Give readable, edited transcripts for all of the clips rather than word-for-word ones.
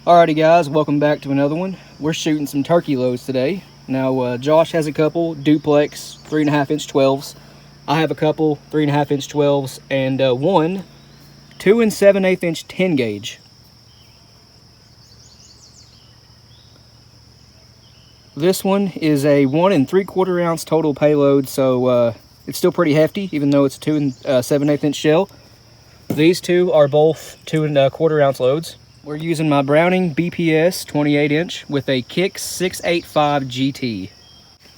Alrighty guys, welcome back to another one. We're shooting some turkey loads today. Now Josh has a couple duplex 3.5 inch 12s. I have a couple 3.5 inch 12s and one 2 7/8 inch 10 gauge. This one is a 1 3/4 ounce total payload, so it's still pretty hefty even though it's a 2 7/8 inch shell. These two are both 2 1/4 ounce loads. We're using my Browning BPS 28 inch with a Kick 685 GT.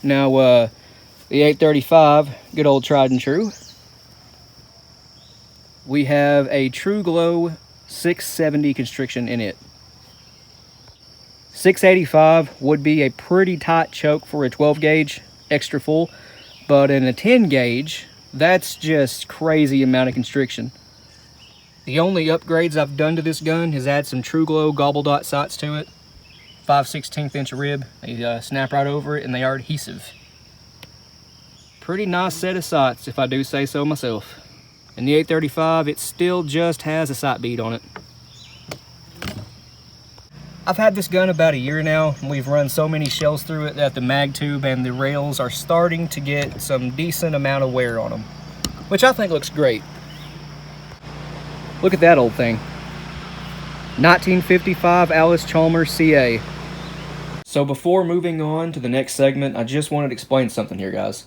Now the 835, good old tried and true. We have a True Glow 670 constriction in it. 685 would be a pretty tight choke for a 12 gauge, extra full, but in a 10 gauge, that's just crazy amount of constriction. The only upgrades I've done to this gun is add some True Glow gobble dot sights to it. 5/16 inch rib, they snap right over it and they are adhesive. Pretty nice set of sights if I do say so myself. And the 835, it still just has a sight bead on it. I've had this gun about a year now, and we've run so many shells through it that the mag tube and the rails are starting to get some decent amount of wear on them, which I think looks great. Look at that old thing. 1955 Alice Chalmers CA. So before moving on to the next segment, I just wanted to explain something here, guys.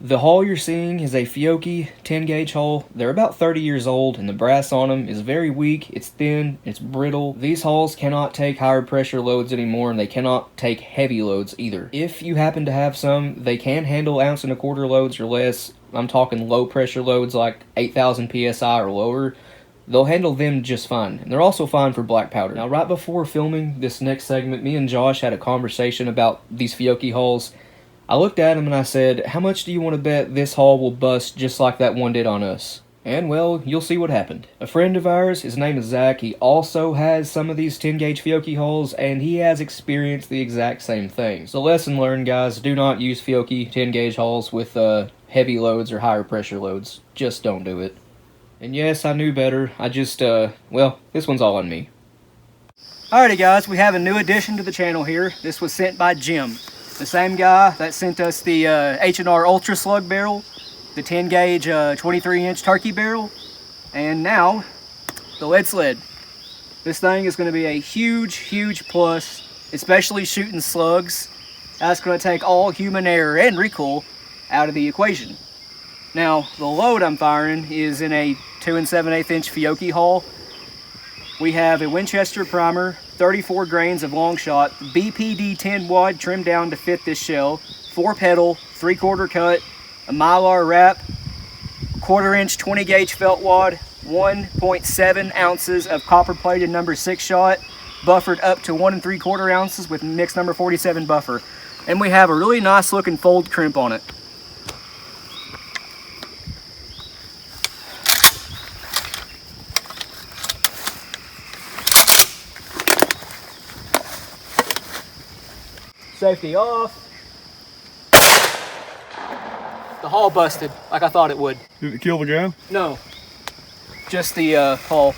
The hull you're seeing is a Fiocchi 10 gauge hull. They're about 30 years old and the brass on them is very weak, it's thin, it's brittle. These hulls cannot take higher pressure loads anymore and they cannot take heavy loads either. If you happen to have some, they can handle 1 1/4 loads or less. I'm talking low pressure loads like 8,000 PSI or lower. They'll handle them just fine, and they're also fine for black powder. Now, right before filming this next segment, me and Josh had a conversation about these Fiocchi hulls. I looked at him and I said, how much do you want to bet this hull will bust just like that one did on us? And, well, you'll see what happened. A friend of ours, his name is Zach, he also has some of these 10 gauge Fiocchi hulls, and he has experienced the exact same thing. So lesson learned, guys, do not use Fiocchi 10 gauge hulls with heavy loads or higher pressure loads. Just don't do it. And yes, I knew better. I just, well, this one's all on me. Alrighty guys, we have a new addition to the channel here. This was sent by Jim. The same guy that sent us the H&R Ultra Slug barrel, the 10 gauge 23 inch turkey barrel, and now the lead sled. This thing is going to be a huge, huge plus, especially shooting slugs. That's going to take all human error and recoil out of the equation. Now, the load I'm firing is in a 2 7/8 inch Fiocchi hull. We have a Winchester primer, 34 grains of long shot, BPD 10 wad trimmed down to fit this shell, 4 pedal, 3/4 cut, a Mylar wrap, 1/4 inch 20 gauge felt wad, 1.7 ounces of copper plated number 6 shot, buffered up to 1 3/4 ounces with mixed number 47 buffer. And we have a really nice looking fold crimp on it. Safety off. The hull busted like I thought it would. Did it kill the gun? No, just the hull.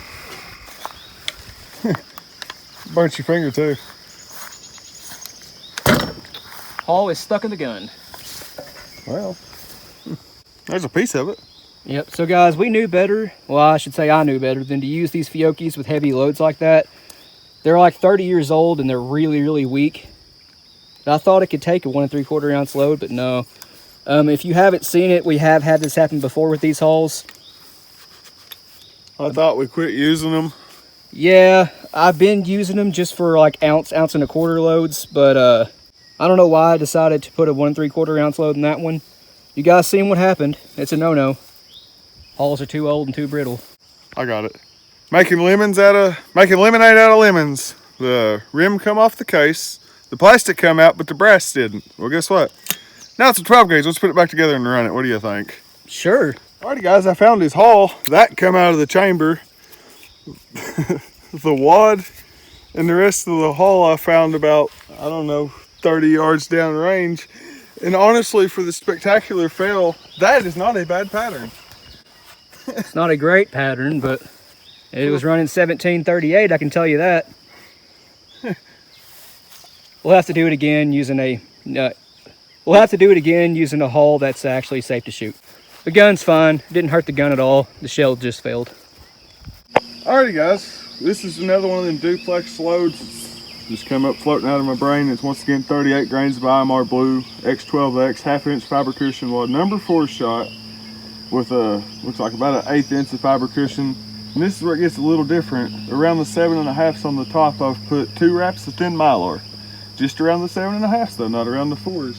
Burnt your finger too. Hull is stuck in the gun. Well, there's a piece of it. Yep, so guys, we knew better. Well, I should say I knew better than to use these Fiocchis with heavy loads like that. They're like 30 years old and they're really, really weak. I thought it could take a 1 3/4 ounce load, but no. If you haven't seen it, we have had this happen before with these hulls. I thought we quit using them. Yeah, I've been using them just for like ounce 1 1/4 loads, but I don't know why I decided to put a 1 3/4 ounce load in that one. You guys seen what happened. It's a no-no. Hulls are too old and too brittle. I got it. Making lemonade out of lemons. The rim come off the case. The plastic come out, but the brass didn't. Well, guess what? Now it's a 12 gauge. Let's put it back together and run it. What do you think? Sure. Alrighty, guys. I found his hull. That come out of the chamber. The wad and the rest of the hull I found about, I don't know, 30 yards down range. And honestly, for the spectacular fail, that is not a bad pattern. It's not a great pattern, but it was running 1738, I can tell you that. We'll have to do it again using a hull that's actually safe to shoot. The gun's fine. Didn't hurt the gun at all. The shell just failed. Alrighty guys, this is another one of them duplex loads. Just come up floating out of my brain. It's once again 38 grains of IMR Blue X12X 1/2 inch fiber cushion wad, number 4 shot with a, looks like about an 1/8 inch of fiber cushion. And this is where it gets a little different. Around the 7.5s on the top, I've put 2 wraps of thin Mylar. Just around the 7.5s though, not around the 4s.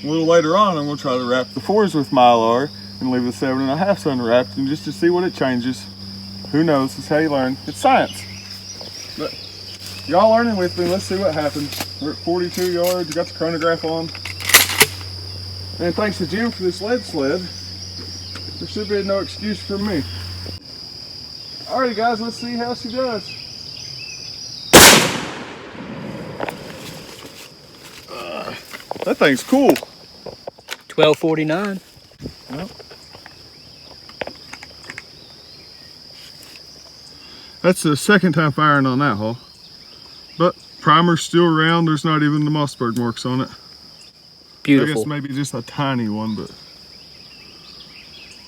A little later on, I'm gonna try to wrap the 4s with Mylar and leave the 7.5s unwrapped, and just to see what it changes. Who knows, it's how you learn. It's science. But y'all learning with me, let's see what happens. We're at 42 yards, got the chronograph on. And thanks to Jim for this lead sled. There should be no excuse for me. Alrighty guys, let's see how she does. That thing's cool. 1249. Well, that's the second time firing on that hull. But primer's still around. There's not even the Mossberg marks on it. Beautiful. I guess maybe just a tiny one, but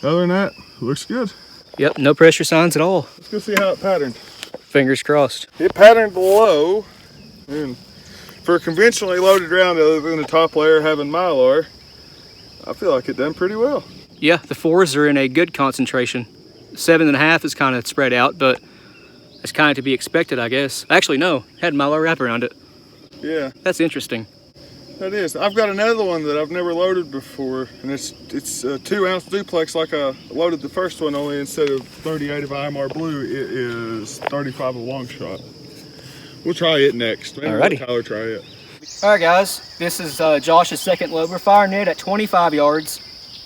other than that, it looks good. Yep, no pressure signs at all. Let's go see how it patterned. Fingers crossed. It patterned below, and for a conventionally loaded round other than the top layer having Mylar, I feel like it done pretty well. Yeah, the 4s are in a good concentration. 7.5 is kind of spread out, but it's kind of to be expected, I guess. Actually, no, had Mylar wrap around it. Yeah. That's interesting. That is. I've got another one that I've never loaded before, and it's a 2-ounce duplex like I loaded the first one, only instead of 38 of IMR Blue, it is 35 of long shot. We'll try it next. Maybe Alrighty. let Tyler try it. All right, guys, this is Josh's second load. We're firing it at 25 yards.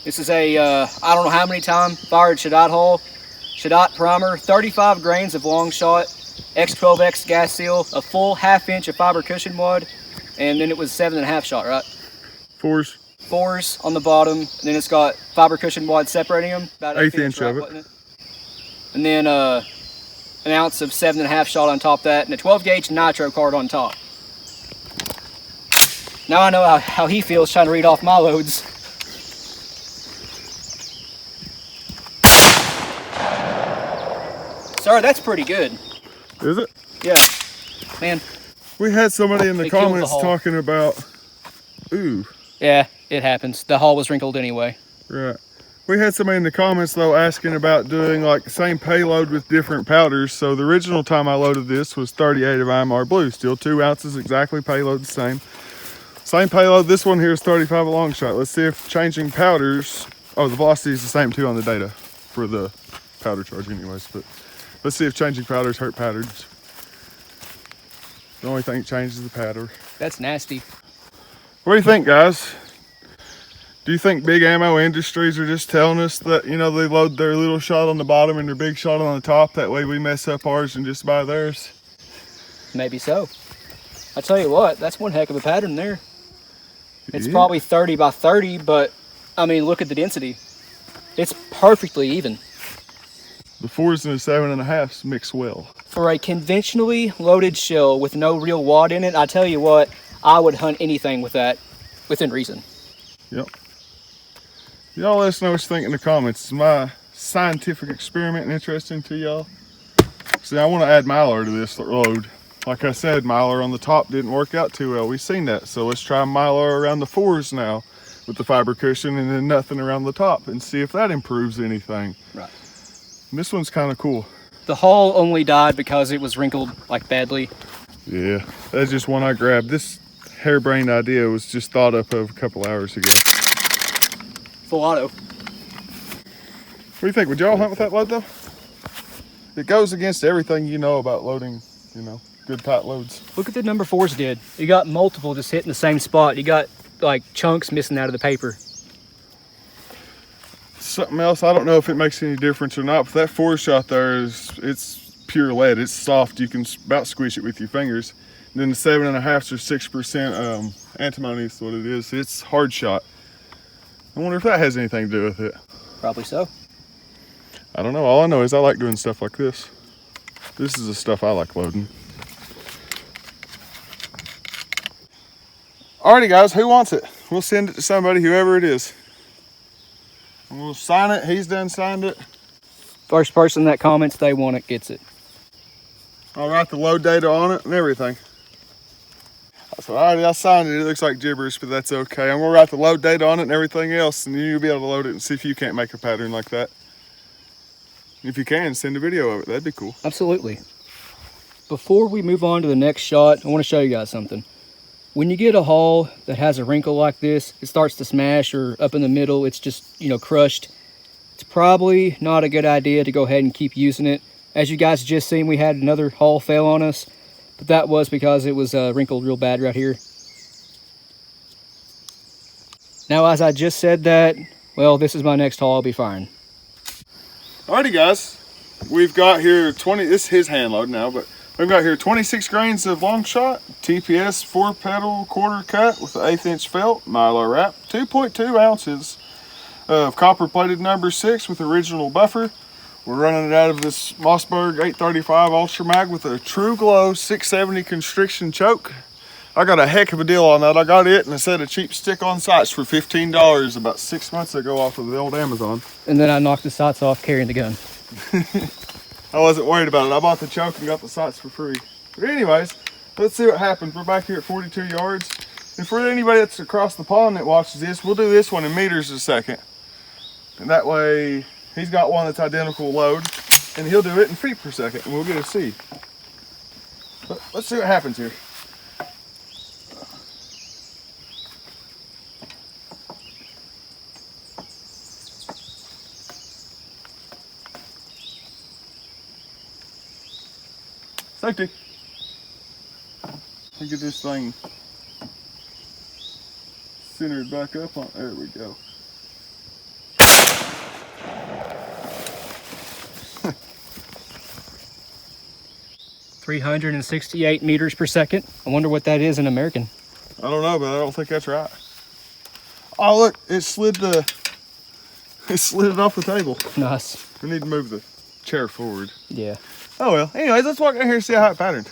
This is a, I don't know how many time fired Shadot hull. Shadot primer, 35 grains of long shot, X12X gas seal, a full 1/2 inch of fiber cushion wad, and then it was 7.5 shot, right? 4s. 4s on the bottom, and then it's got fiber cushion wad separating them, about 1/8 inch right, of it. wasn't it? And then an ounce of 7.5 shot on top of that, and a 12 gauge nitro card on top. Now I know how he feels trying to read off my loads. Sir, that's pretty good. Is it? Yeah. Man. We had somebody in the It killed the comments hull. talking about, ooh. Yeah, it happens. The hull was wrinkled anyway. Right. We had somebody in the comments though asking about doing like the same payload with different powders. So the original time I loaded this was 38 of IMR Blue, still 2 ounces exactly, payload the same. Same payload, this one here is 35 a long shot. Let's see if changing powders, oh, the velocity is the same too on the data for the powder charge anyways, but let's see if changing powders hurt patterns. The only thing that changes is the powder. That's nasty. What do you think, guys? Do you think big ammo industries are just telling us that, you know, they load their little shot on the bottom and their big shot on the top, that way we mess up ours and just buy theirs? Maybe so. I tell you what, that's one heck of a pattern there. It's Yeah. probably 30 by 30, but I mean, look at the density. It's perfectly even. The 4s and the 7.5s mix well. For a conventionally loaded shell with no real wad in it, I tell you what, I would hunt anything with that within reason. Yep. Y'all let us know what you think in the comments. Is my scientific experiment interesting to y'all? See, I want to add Mylar to this load. Like I said, Mylar on the top didn't work out too well. We've seen that. So let's try Mylar around the 4s now with the fiber cushion and then nothing around the top and see if that improves anything. Right. And this one's kind of cool. The hull only died because it was wrinkled like badly. Yeah, that's just one I grabbed. This harebrained idea was just thought up of a couple hours ago. Full auto. What do you think? Would y'all hunt with that load though? It goes against everything you know about loading, you know, good tight loads. Look at the number 4s did. You got multiple just hitting the same spot. You got like chunks missing out of the paper. Something else, I don't know if it makes any difference or not, but that 4 shot there it's pure lead. It's soft. You can about squish it with your fingers. And then the 7.5s are 6% antimony is what it is. It's hard shot. I wonder if that has anything to do with it. Probably so. I don't know. All I know is I like doing stuff like this. This is the stuff I like loading. Alrighty guys, who wants it? We'll send it to somebody, whoever it is. And we'll sign it. He's done signed it. First person that comments they want it gets it. I'll write the load data on it and everything. So alrighty, I signed it. It looks like gibberish, but that's okay. I'm gonna write the load data on it and everything else, and then you'll be able to load it and see if you can't make a pattern like that. If you can, send a video of it. That'd be cool. Absolutely. Before we move on to the next shot, I want to show you guys something. When you get a hull that has a wrinkle like this, it starts to smash, or up in the middle, it's just, you know, crushed. It's probably not a good idea to go ahead and keep using it. As you guys just seen, we had another hull fail on us, but that was because it was wrinkled real bad right here. Now, as I just said that, well, this is my next hull. I'll be fine. Alrighty guys, we've got here 20, this is his hand load now, but we've got here 26 grains of long shot, TPS 4-pedal quarter cut with an 1/8 inch felt, Mylar wrap, 2.2 ounces of copper plated number 6 with original buffer. We're running it out of this Mossberg 835 Ultra Mag with a True Glow 670 constriction choke. I got a heck of a deal on that. I got it and a set of cheap stick-on sights for $15 about 6 months ago off of the old Amazon. And then I knocked the sights off carrying the gun. I wasn't worried about it. I bought the choke and got the sights for free. But anyways, let's see what happens. We're back here at 42 yards. And for anybody that's across the pond that watches this, we'll do this one in meters a second. And that way, he's got one that's identical load, and he'll do it in feet per second, and we'll get a C. But let's see what happens here. Safety. Let me get this thing centered back up on. There we go. .368 meters per second. I wonder what that is in American. I don't know, but I don't think that's right. Oh look, it slid it off the table. Nice. We need to move the chair forward. Yeah. Oh well. Anyways, let's walk down here and see how it patterned.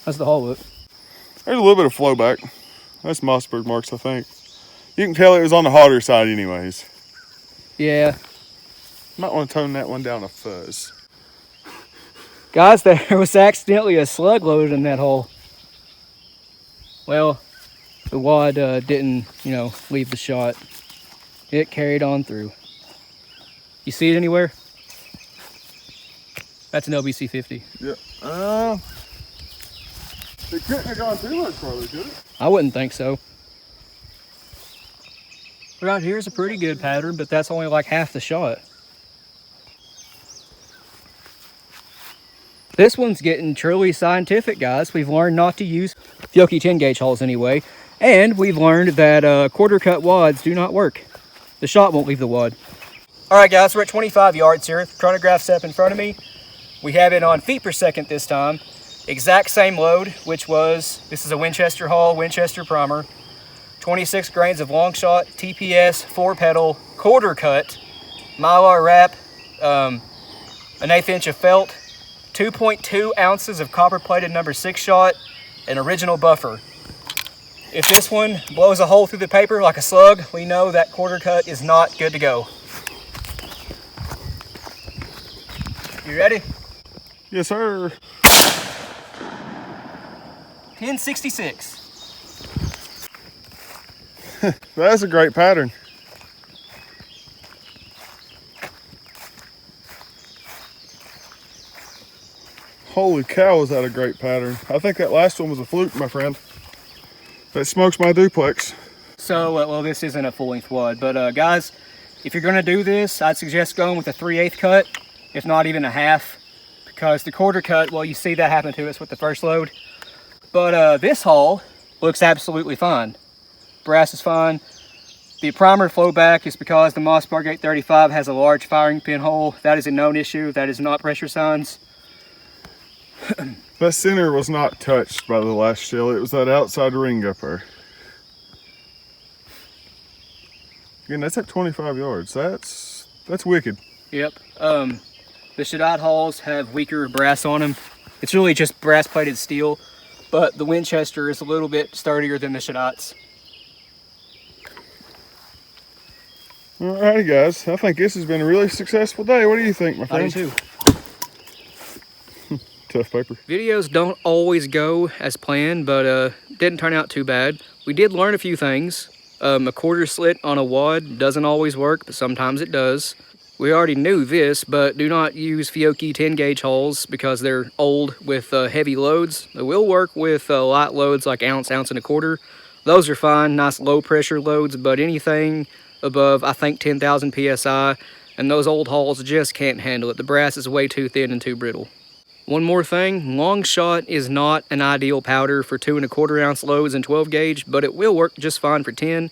That's the hull look. There's a little bit of flow back. That's Mossberg marks, I think. You can tell it was on the hotter side anyways. Yeah. Might want to tone that one down a fuzz. Guys, there was accidentally a slug loaded in that hole. Well, the wad didn't, you know, leave the shot. It carried on through. You see it anywhere? That's an LBC 50. Yeah. It couldn't have gone too much farther, could it? I wouldn't think so. Right here's a pretty good pattern, but that's only like half the shot. This one's getting truly scientific, guys. We've learned not to use Fiocchi 10 gauge hulls anyway, and we've learned that quarter cut wads do not work. The shot won't leave the wad. All right, guys, we're at 25 yards here. Chronograph's up in front of me. We have it on feet per second this time. Exact same load, which was, this is a Winchester hull, Winchester primer. 26 grains of long shot, TPS, 4-pedal, quarter cut, Mylar wrap, an 1/8 inch of felt, 2.2 ounces of copper plated number 6 shot, and original buffer. If this one blows a hole through the paper like a slug, we know that quarter cut is not good to go. You ready? Yes, sir. 1066. That's a great pattern. Holy cow, was that a great pattern. I think that last one was a fluke, my friend. That smokes my duplex. So, well, this isn't a full-length wad, but guys, if you're gonna do this, I'd suggest going with a 3/8 cut, if not even a half, because the quarter cut, well, you see that happen to us with the first load. But this hull looks absolutely fine. Brass is fine. The primer flow back is because the Mossberg 835 has a large firing pin hole. That is a known issue. That is not pressure signs. That center was not touched by the last shell. It was that outside ring up there. Again, that's at 25 yards. That's wicked. Yep. The Shaddad hulls have weaker brass on them. It's really just brass plated steel. but the Winchester is a little bit sturdier than the Shaddats. Alrighty guys, I think this has been a really successful day. What do you think, my friend? I do too. Tough paper. Videos don't always go as planned, but didn't turn out too bad. We did learn a few things. A quarter slit on a wad doesn't always work, but sometimes it does. We already knew this, but do not use Fiocchi 10 gauge hulls because they're old with heavy loads. They will work with light loads like ounce, ounce and a quarter. Those are fine, nice low pressure loads, but anything above, I think, 10,000 PSI, and those old hulls just can't handle it. The brass is way too thin and too brittle. One more thing, long shot is not an ideal powder for 2 1/4 ounce loads and 12 gauge, but it will work just fine for 10.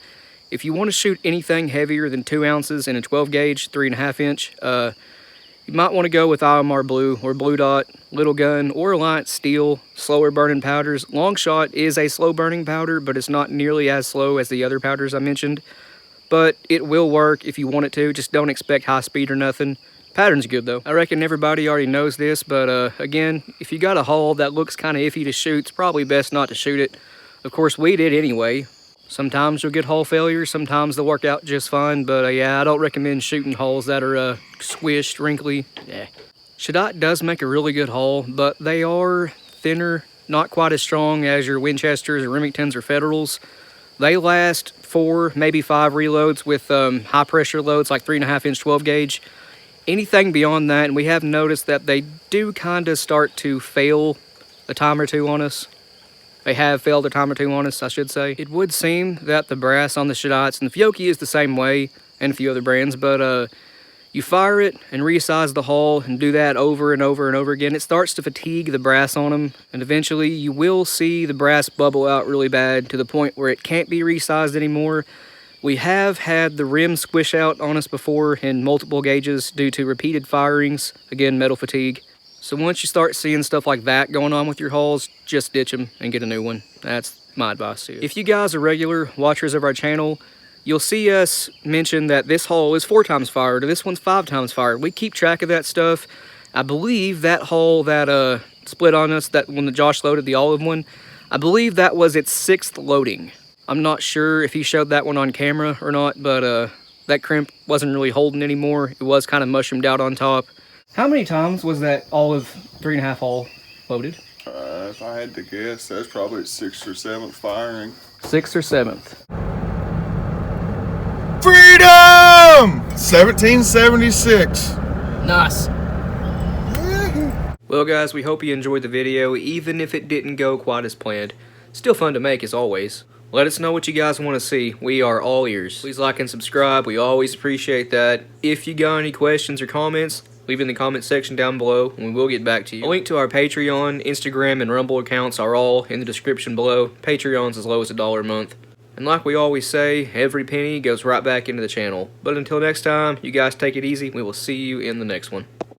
If you want to shoot anything heavier than 2 ounces in a 12 gauge, 3.5 inch, you might want to go with IMR Blue or Blue Dot, Little Gun, or Alliance Steel, slower burning powders. Long shot is a slow burning powder, but it's not nearly as slow as the other powders I mentioned. But it will work if you want it to, just don't expect high speed or nothing. Pattern's good though. I reckon everybody already knows this, but again, if you got a hull that looks kind of iffy to shoot, it's probably best not to shoot it. Of course, we did anyway. Sometimes you'll get hull failures, sometimes they'll work out just fine, but yeah, I don't recommend shooting hulls that are squished, wrinkly. Yeah. Shaddat does make a really good hull, but they are thinner, not quite as strong as your Winchesters or Remingtons or Federals. They last 4, maybe 5 reloads with high pressure loads like 3.5 inch 12 gauge. Anything beyond that, and we have noticed that they do kind of start to fail a time or two on us. They have failed a time or two on us, I should say. It would seem that the brass on the Shaddats, and the Fiocchi is the same way, and a few other brands, but you fire it and resize the hull and do that over and over and over again. It starts to fatigue the brass on them, and eventually you will see the brass bubble out really bad to the point where it can't be resized anymore. We have had the rim squish out on us before in multiple gauges due to repeated firings, again, metal fatigue. So once you start seeing stuff like that going on with your hulls, just ditch them and get a new one. That's my advice to you. If you guys are regular watchers of our channel, you'll see us mention that this hull is 4 times fired or this one's 5 times fired. We keep track of that stuff. I believe that hull that split on us, that when Josh loaded the olive one, I believe that was its 6th loading. I'm not sure if he showed that one on camera or not, but that crimp wasn't really holding anymore. It was kind of mushroomed out on top. How many times was that olive 3.5 hull loaded? If I had to guess, that's probably its 6th or 7th firing. 6th or 7th. Freedom! 1776. Nice. Well guys, we hope you enjoyed the video, even if it didn't go quite as planned. Still fun to make as always. Let us know what you guys want to see. We are all ears. Please like and subscribe. We always appreciate that. If you got any questions or comments, leave in the comment section down below and we will get back to you. A link to our Patreon, Instagram, and Rumble accounts are all in the description below. Patreon's as low as $1 a month. And like we always say, every penny goes right back into the channel. But until next time, you guys take it easy. We will see you in the next one.